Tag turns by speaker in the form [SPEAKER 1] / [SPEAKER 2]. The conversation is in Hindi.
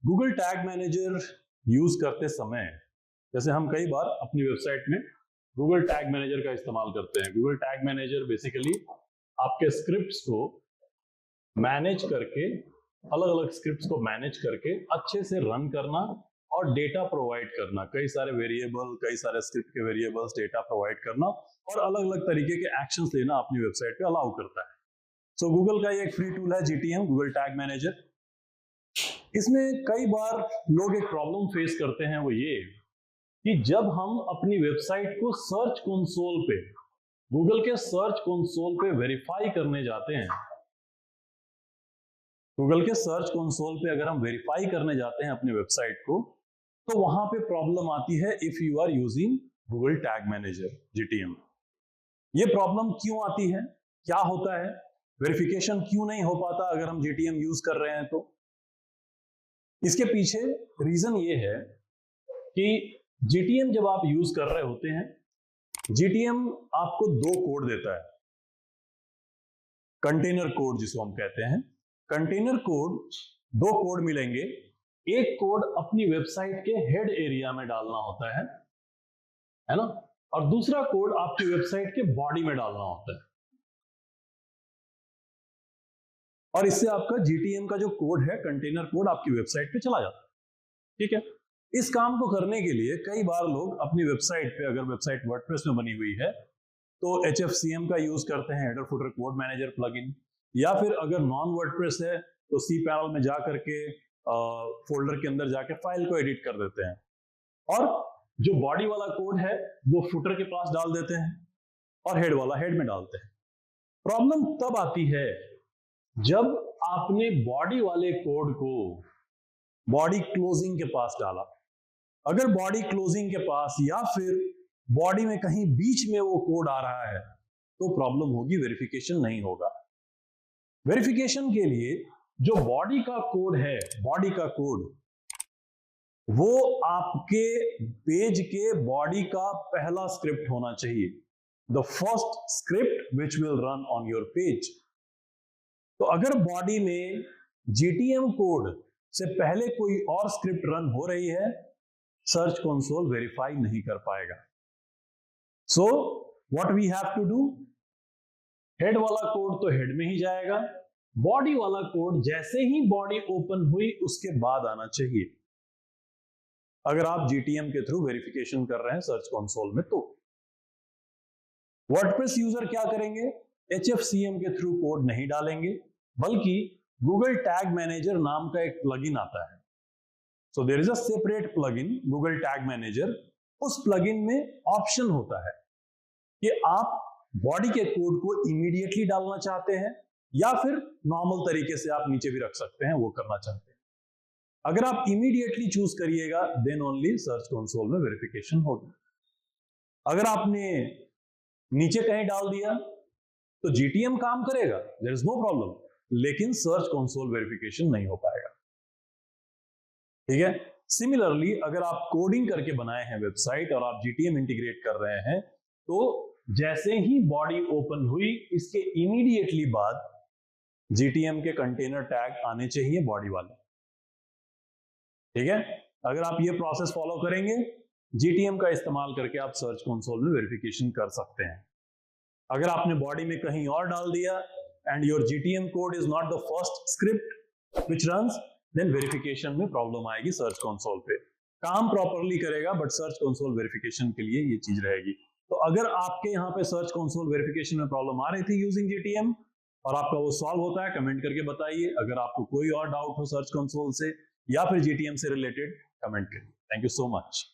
[SPEAKER 1] गूगल टैग मैनेजर यूज करते समय जैसे हम कई बार अपनी वेबसाइट में गूगल टैग मैनेजर का इस्तेमाल करते हैं। गूगल टैग मैनेजर बेसिकली आपके स्क्रिप्ट्स को मैनेज करके, अलग अलग स्क्रिप्ट्स को मैनेज करके अच्छे से रन करना और डेटा प्रोवाइड करना, कई सारे वेरिएबल, कई सारे स्क्रिप्ट के वेरिएबल्स डेटा प्रोवाइड करना और अलग अलग तरीके के एक्शंस लेना अपनी वेबसाइट पे अलाउ करता है। सो गूगल का ये एक फ्री टूल है GTM, गूगल टैग मैनेजर। इसमें कई बार लोग एक प्रॉब्लम फेस करते हैं, वो ये कि जब हम अपनी वेबसाइट को सर्च कंसोल पे, गूगल के सर्च कंसोल पे वेरीफाई करने जाते हैं, गूगल के सर्च कंसोल पे अगर हम वेरीफाई करने जाते हैं अपनी वेबसाइट को, तो वहां पे प्रॉब्लम आती है if you are using Google tag manager GTM। ये प्रॉब्लम क्यों आती है, क्या होता है, वेरिफिकेशन क्यों नहीं हो पाता अगर हम GTM यूज कर रहे हैं? तो इसके पीछे रीजन ये है कि GTM जब आप यूज कर रहे होते हैं, GTM आपको दो कोड देता है, कंटेनर कोड जिसको हम कहते हैं। कंटेनर कोड, दो कोड मिलेंगे, एक कोड अपनी वेबसाइट के हेड एरिया में डालना होता है ना, और दूसरा कोड आपकी वेबसाइट के बॉडी में डालना होता है। और इससे आपका GTM का जो कोड है, कंटेनर कोड, आपकी वेबसाइट पे चला जाता है। ठीक है, इस काम को करने के लिए कई बार लोग अपनी वेबसाइट पे, अगर वेबसाइट वर्डप्रेस में बनी हुई है तो HFCM का यूज करते हैं, header footer code manager plugin, या फिर अगर नॉन वर्डप्रेस है तो cPanel में जाकर के फोल्डर के अंदर जाके फाइल को एडिट कर देते हैं, और जो बॉडी वाला कोड है वो फुटर के पास डाल देते हैं और हेड वाला हेड में डालते हैं। प्रॉब्लम तब आती है जब आपने बॉडी वाले कोड को बॉडी क्लोजिंग के पास डाला। अगर बॉडी क्लोजिंग के पास या फिर बॉडी में कहीं बीच में वो कोड आ रहा है तो प्रॉब्लम होगी, वेरिफिकेशन नहीं होगा। वेरिफिकेशन के लिए जो बॉडी का कोड है, बॉडी का कोड वो आपके पेज के बॉडी का पहला स्क्रिप्ट होना चाहिए, the first script which will run on your page. तो अगर बॉडी में GTM कोड से पहले कोई और स्क्रिप्ट रन हो रही है, सर्च कंसोल वेरीफाई नहीं कर पाएगा। So what we have to do, head वाला कोड तो हेड में ही जाएगा, बॉडी वाला कोड जैसे ही बॉडी ओपन हुई उसके बाद आना चाहिए, अगर आप GTM के थ्रू वेरिफिकेशन कर रहे हैं सर्च कंसोल में। तो वर्डप्रेस यूजर क्या करेंगे, HFCM के थ्रू कोड नहीं डालेंगे, बल्कि गूगल टैग मैनेजर नाम का एक प्लगइन आता है। So there is a separate plugin, Google tag manager. उस प्लगइन में ऑप्शन होता है कि आप बॉडी के कोड को इमीडिएटली डालना चाहते हैं या फिर नॉर्मल तरीके से आप नीचे भी रख सकते हैं, वो करना चाहते हैं। अगर आप इमीडिएटली चूज करिएगा देन ओनली सर्च कंसोल में वेरिफिकेशन होगी। अगर आपने नीचे कहीं डाल दिया तो GTM काम करेगा, देयर इज नो प्रॉब्लम, लेकिन सर्च कंसोल वेरिफिकेशन नहीं हो पाएगा। ठीक है, सिमिलरली अगर आप कोडिंग करके बनाए हैं वेबसाइट और आप GTM इंटीग्रेट कर रहे हैं, तो जैसे ही बॉडी ओपन हुई इसके इमीडिएटली बाद GTM के कंटेनर टैग आने चाहिए बॉडी वाले। ठीक है, अगर आप ये प्रोसेस फॉलो करेंगे, GTM का इस्तेमाल करके आप सर्च कंसोल में वेरिफिकेशन कर सकते हैं। अगर आपने बॉडी में कहीं और डाल दिया and your GTM code is not the first script which runs, then verification में प्रॉब्लम आएगी सर्च कंसोल पे। काम प्रॉपरली करेगा बट सर्च कंसोल वेरिफिकेशन के लिए ये चीज रहेगी। तो अगर आपके यहाँ पे सर्च कंसोल वेरिफिकेशन में प्रॉब्लम आ रही थी यूजिंग GTM और आपका वो सॉल्व होता है, कमेंट करके बताइए। अगर आपको कोई और डाउट हो सर्च कंसोल से या फिर GTM से रिलेटेड, कमेंट करिए। Thank you so much.